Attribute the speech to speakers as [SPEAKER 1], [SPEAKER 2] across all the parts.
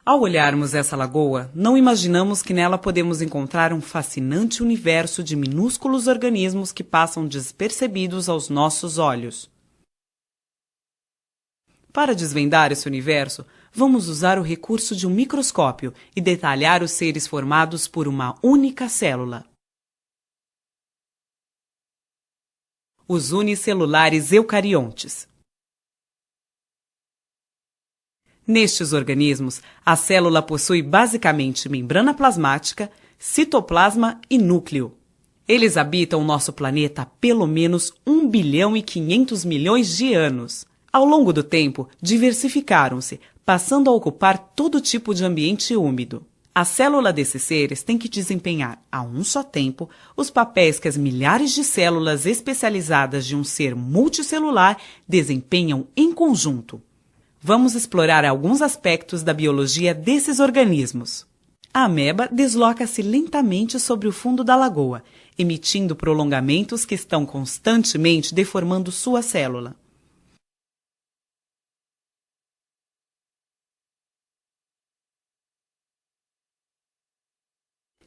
[SPEAKER 1] Ao olharmos essa lagoa, não imaginamos que nela podemos encontrar um fascinante universo de minúsculos organismos que passam despercebidos aos nossos olhos. Para desvendar esse universo, vamos usar o recurso de um microscópio e detalhar os seres formados por uma única célula. Os unicelulares eucariontes. Nestes organismos, a célula possui basicamente membrana plasmática, citoplasma e núcleo. Eles habitam o nosso planeta há pelo menos 1 bilhão e 500 milhões de anos. Ao longo do tempo, diversificaram-se, passando a ocupar todo tipo de ambiente úmido. A célula desses seres tem que desempenhar, a um só tempo, os papéis que as milhares de células especializadas de um ser multicelular desempenham em conjunto. Vamos explorar alguns aspectos da biologia desses organismos. A ameba desloca-se lentamente sobre o fundo da lagoa, emitindo prolongamentos que estão constantemente deformando sua célula.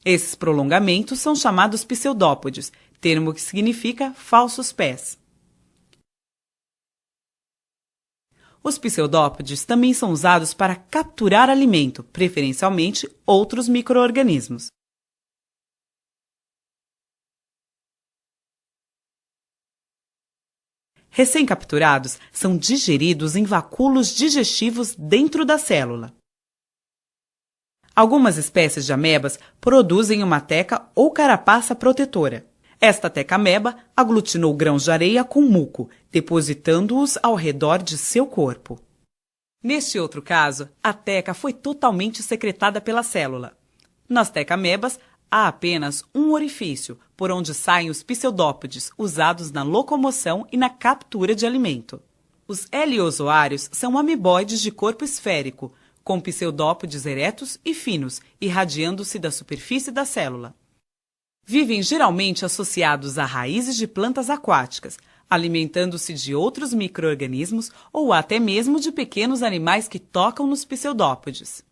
[SPEAKER 1] Esses prolongamentos são chamados pseudópodes, termo que significa falsos pés. Os pseudópodes também são usados para capturar alimento, preferencialmente outros micro-organismos. Recém-capturados são digeridos em vacúolos digestivos dentro da célula. Algumas espécies de amebas produzem uma teca ou carapaça protetora. Esta teca-ameba aglutinou grãos de areia com muco, depositando-os ao redor de seu corpo. Neste outro caso, a teca foi totalmente secretada pela célula. Nas teca-amebas, há apenas um orifício, por onde saem os pseudópodes, usados na locomoção e na captura de alimento. Os heliozoários são ameboides de corpo esférico, com pseudópodes eretos e finos, irradiando-se da superfície da célula. Vivem geralmente associados a raízes de plantas aquáticas, alimentando-se de outros micro-organismos ou até mesmo de pequenos animais que tocam nos pseudópodes.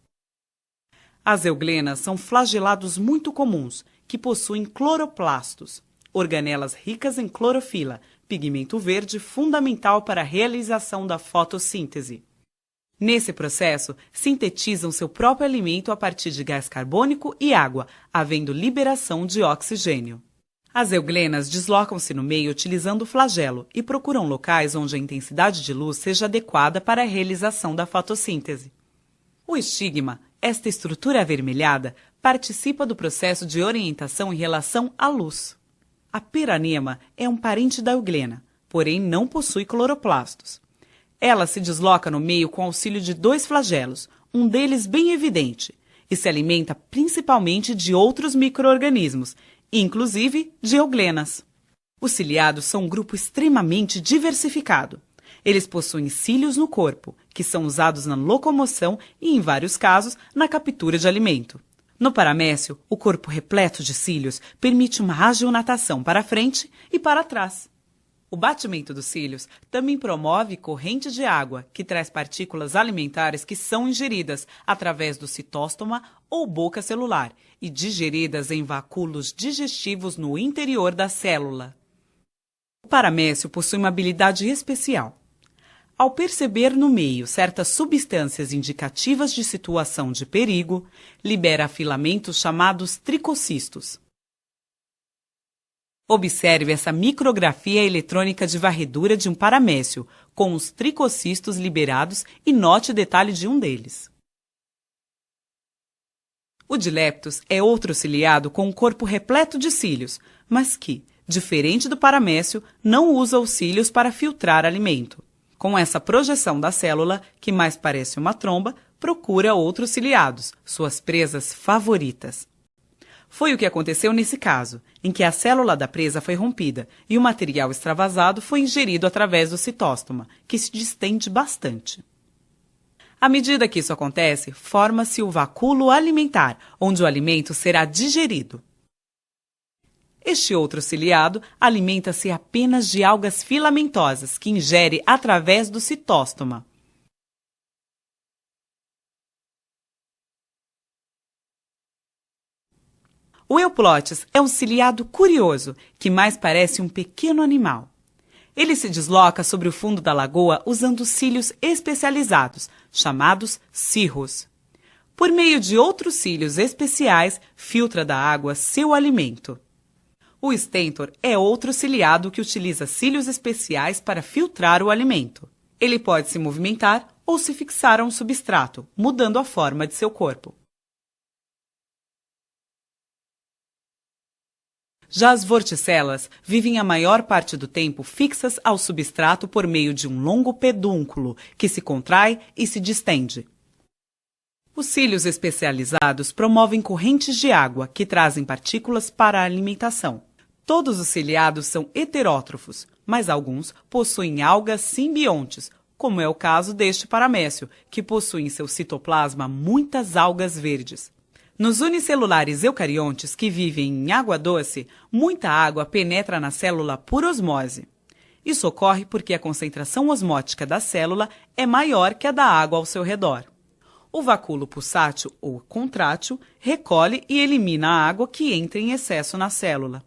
[SPEAKER 1] As euglenas são flagelados muito comuns, que possuem cloroplastos, organelas ricas em clorofila, pigmento verde fundamental para a realização da fotossíntese. Nesse processo, sintetizam seu próprio alimento a partir de gás carbônico e água, havendo liberação de oxigênio. As euglenas deslocam-se no meio utilizando o flagelo e procuram locais onde a intensidade de luz seja adequada para a realização da fotossíntese. O estigma, esta estrutura avermelhada, participa do processo de orientação em relação à luz. A peranema é um parente da euglena, porém não possui cloroplastos. Ela se desloca no meio com auxílio de 2 flagelos, um deles bem evidente, e se alimenta principalmente de outros micro-organismos, inclusive de euglenas. Os ciliados são um grupo extremamente diversificado. Eles possuem cílios no corpo, que são usados na locomoção e, em vários casos, na captura de alimento. No paramécio, o corpo repleto de cílios permite uma ágil natação para frente e para trás. O batimento dos cílios também promove corrente de água, que traz partículas alimentares que são ingeridas através do citóstoma ou boca celular e digeridas em vacúolos digestivos no interior da célula. O paramécio possui uma habilidade especial. Ao perceber no meio certas substâncias indicativas de situação de perigo, libera filamentos chamados tricocistos. Observe essa micrografia eletrônica de varredura de um paramécio, com os tricocistos liberados e note o detalhe de um deles. O dileptus é outro ciliado com um corpo repleto de cílios, mas que, diferente do paramécio, não usa os cílios para filtrar alimento. Com essa projeção da célula, que mais parece uma tromba, procura outros ciliados, suas presas favoritas. Foi o que aconteceu nesse caso, em que a célula da presa foi rompida e o material extravasado foi ingerido através do citóstoma, que se distende bastante. À medida que isso acontece, forma-se o vacúolo alimentar, onde o alimento será digerido. Este outro ciliado alimenta-se apenas de algas filamentosas, que ingere através do citóstoma. O euplotes é um ciliado curioso, que mais parece um pequeno animal. Ele se desloca sobre o fundo da lagoa usando cílios especializados, chamados cirros. Por meio de outros cílios especiais, filtra da água seu alimento. O stentor é outro ciliado que utiliza cílios especiais para filtrar o alimento. Ele pode se movimentar ou se fixar a um substrato, mudando a forma de seu corpo. Já as vorticelas vivem a maior parte do tempo fixas ao substrato por meio de um longo pedúnculo, que se contrai e se distende. Os cílios especializados promovem correntes de água que trazem partículas para a alimentação. Todos os ciliados são heterótrofos, mas alguns possuem algas simbiontes, como é o caso deste paramécio, que possui em seu citoplasma muitas algas verdes. Nos unicelulares eucariontes que vivem em água doce, muita água penetra na célula por osmose. Isso ocorre porque a concentração osmótica da célula é maior que a da água ao seu redor. O vacúolo pulsátil ou contrátil recolhe e elimina a água que entra em excesso na célula.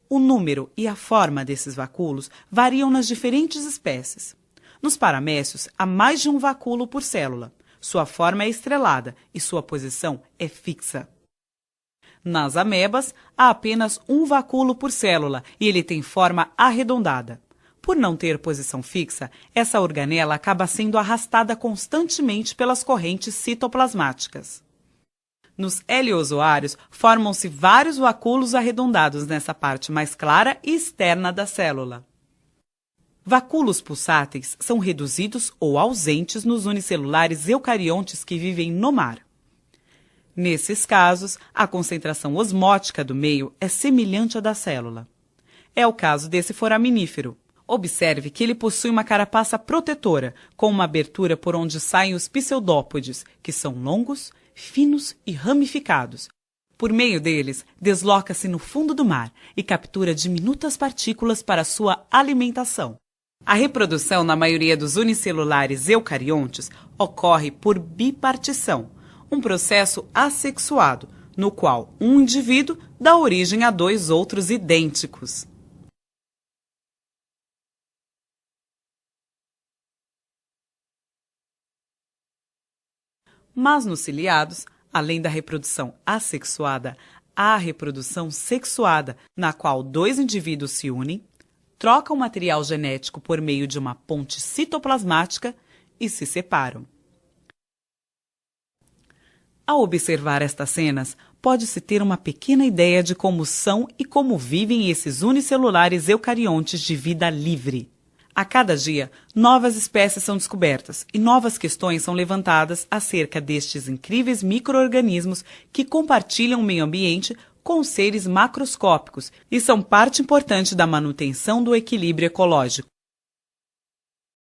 [SPEAKER 1] O número e a forma desses vacúolos variam nas diferentes espécies. Nos paramécios, há mais de um vacúolo por célula. Sua forma é estrelada e sua posição é fixa. Nas amebas, há apenas um vacúolo por célula e ele tem forma arredondada. Por não ter posição fixa, essa organela acaba sendo arrastada constantemente pelas correntes citoplasmáticas. Nos heliozoários, formam-se vários vacúolos arredondados nessa parte mais clara e externa da célula. Vacúolos pulsáteis são reduzidos ou ausentes nos unicelulares eucariontes que vivem no mar. Nesses casos, a concentração osmótica do meio é semelhante à da célula. É o caso desse foraminífero. Observe que ele possui uma carapaça protetora, com uma abertura por onde saem os pseudópodes, que são longos, finos e ramificados. Por meio deles, desloca-se no fundo do mar e captura diminutas partículas para sua alimentação. A reprodução na maioria dos unicelulares eucariontes ocorre por bipartição, um processo assexuado, no qual um indivíduo dá origem a dois outros idênticos. Mas nos ciliados, além da reprodução assexuada, há a reprodução sexuada, na qual dois indivíduos se unem, trocam material genético por meio de uma ponte citoplasmática e se separam. Ao observar estas cenas, pode-se ter uma pequena ideia de como são e como vivem esses unicelulares eucariontes de vida livre. A cada dia, novas espécies são descobertas e novas questões são levantadas acerca destes incríveis micro-organismos que compartilham o meio ambiente com seres macroscópicos e são parte importante da manutenção do equilíbrio ecológico.